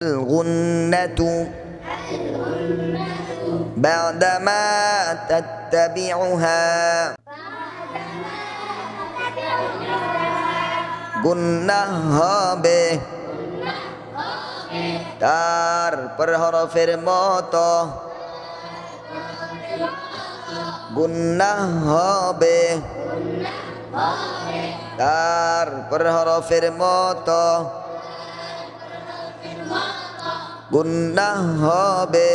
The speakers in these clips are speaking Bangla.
الغنة بعدما تتبعها গুন্নাহ হবে তারপর হরফের মতো গুন্নাহ হবে তারপর হরফের মতো গুন্নাহ হবে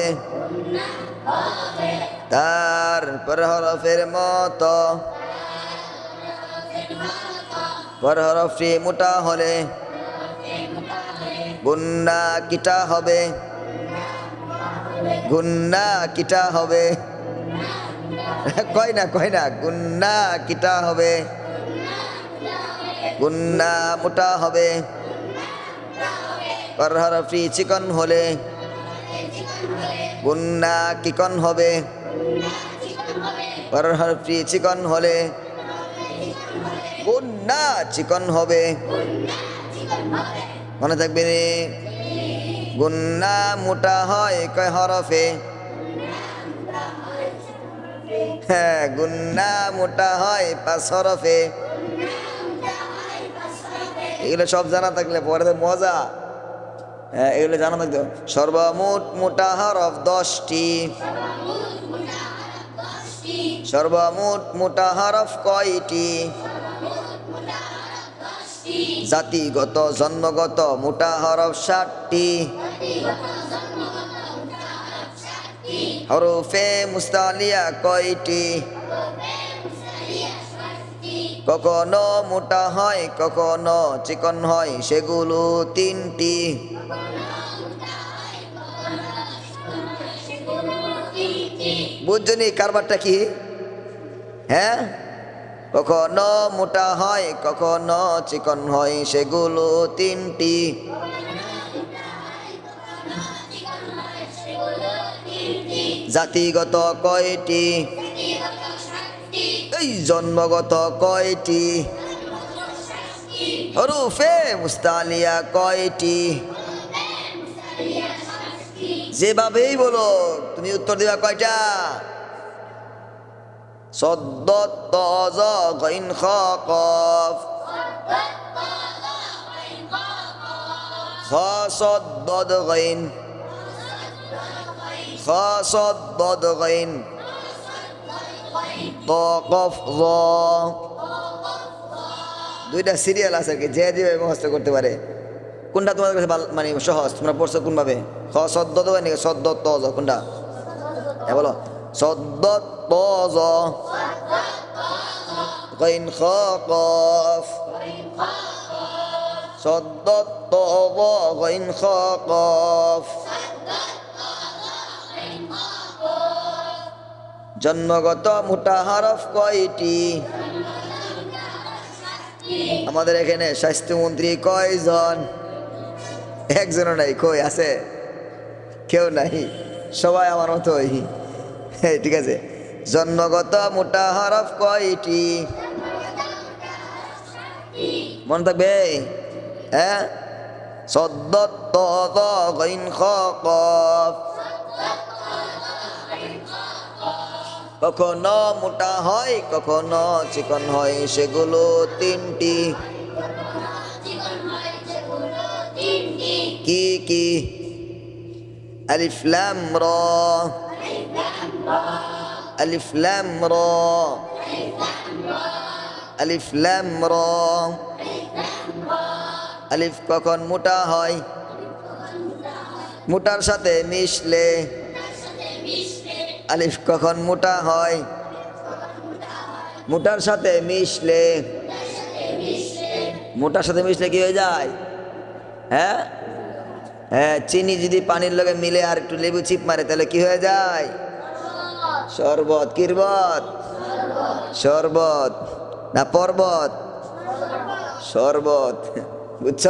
তারপর হরফের মতো পর হরফটি মোটা হলে গুন্না কিটা হবে গুন্না কিটা হবে কয় না গুন্না কিটা হবে গুন্না মোটা হবে পর হরফটি চিকন হলে গুন্না কিকন হবে পর হরফটি চিকন হলে গুন্না চিকন হবে মনে থাকবে রে গুন্না মোটা হয় কয় হরফে হ্যাঁ গুন্না মোটা হয় 5 হরফে এগুলো সব জানা থাকলে পরে মজা হ্যাঁ এগুলো জানা থাকতো সর্বমোট মোটা হরফ 10টি সর্বমোট মোটা হরফ কয়টি জাতিগত জন্মগত মোটা হরফ 60টি হরফে মুস্তালিয়া কয়টি কখনো মোটা হয় কখনো চিকন হয় সেগুলো 3টি বুঝছনি কারবারটা কি হ্যাঁ কখনো মোটা হয় কখনো চিকন হয় সেগুলো 3টি জাতিগত কয়টি এই জন্মগত কয়টি হরফে মুস্তালিয়া কয়টি যেভাবেই বলো তুমি উত্তর দিবা কয়টা صد ضاد غين خا قاف خا صاد ضاد غين خا صاد ضاد غين ضا قاف ضا দুইটা সিরিয়াল আছে কি যে যে মুখস্থ করতে পারে কোনটা তোমাদের কাছে মানে সহজ তোমরা পড়ছো কোন ভাবে খ সদ্দ তো নাকি সদ্দ তজ কোনটা হ্যাঁ বলো সদ্দ তজ غين خا قاف صد الطاء غين خا قاف জন্মগত মোটা হরফ কয়টি আমাদের এখানে স্বাস্থ্যমন্ত্রী কয়জন একজনও নাই কই আছে কেউ নাই সবাই আমার মতোই ঠিক আছে জন্মগত মোটা হরফ কয়টি মনে থাকবে হ্যাঁ صد الطاء غين خا قاف কখনো মোটা হয় কখনো চিকন হয় সেগুলো 3টি কি কি আলিফ লাম রা আলিফ লাম রা আলিফ লাম রা আলিফ কখন মোটা হয় মোটার সাথে মিশলে আলিফ কখন মোটা হয় মোটার সাথে মিশলে মোটার সাথে মিশলে কি হয়ে যায় হ্যাঁ হ্যাঁ চিনি যদি পানির লগে মিলে আর একটু লেবু চিপ মারে তাহলে কি হয়ে যায় শরবত কিরবত শরবত না পর্বত শরবত বুঝছ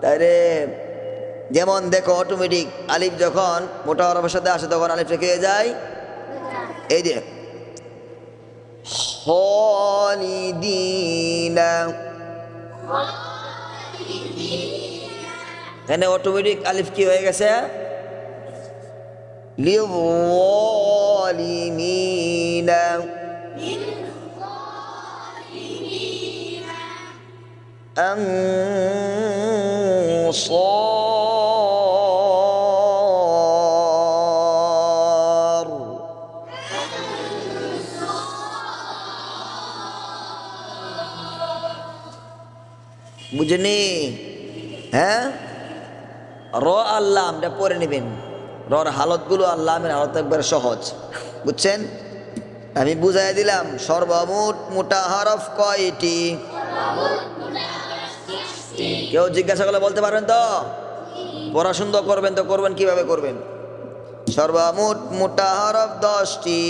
তাইলে যেমন দেখো অটোমেটিক আলিফ যখন মোটা হরফের সাথে আসে তখন আলিফ রেখে যায় এই যে খালিদিনা এখানে অটোমেটিক আলিফ কি হয়ে গেছে? লিযালিমিনা। আনসার। বুঝনি? হ্যাঁ, র আল্লাহ আমরা পড়ে নেবেন। রর হালতগুলো আল্লাহের হালত একবার সহজ, বুঝছেন? আমি বুঝাই দিলাম। সর্বমোট মোটা হরফ কয়টি? কেউ জিজ্ঞাসা করলে বলতে পারবেন তো? পড়া সুন্দর করবেন তো করবেন কিভাবে করবেন? সর্বমোট মোটা হরফ 10টি।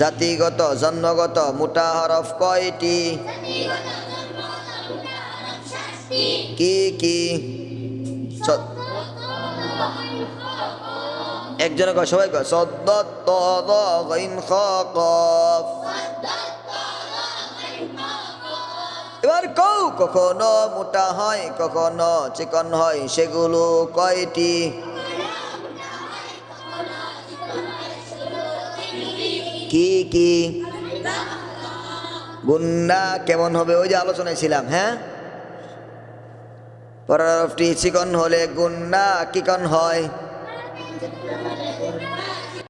জাতিগত জন্মগত মোটা হরফ কয়টি? কি কি? একজনে কয়, সবাই কয় সদ্দত তদ গাইন খ কফ। এবার কও কখনো মোটা হয় কখনো চিকন হয়, সেগুলো কয়টি? কি কি? গুন্না কেমন হবে ওই যে আলোচনায় ছিলাম। হ্যাঁ, পরের হরফটি চিকন হলে গুন্না কি কন হয়?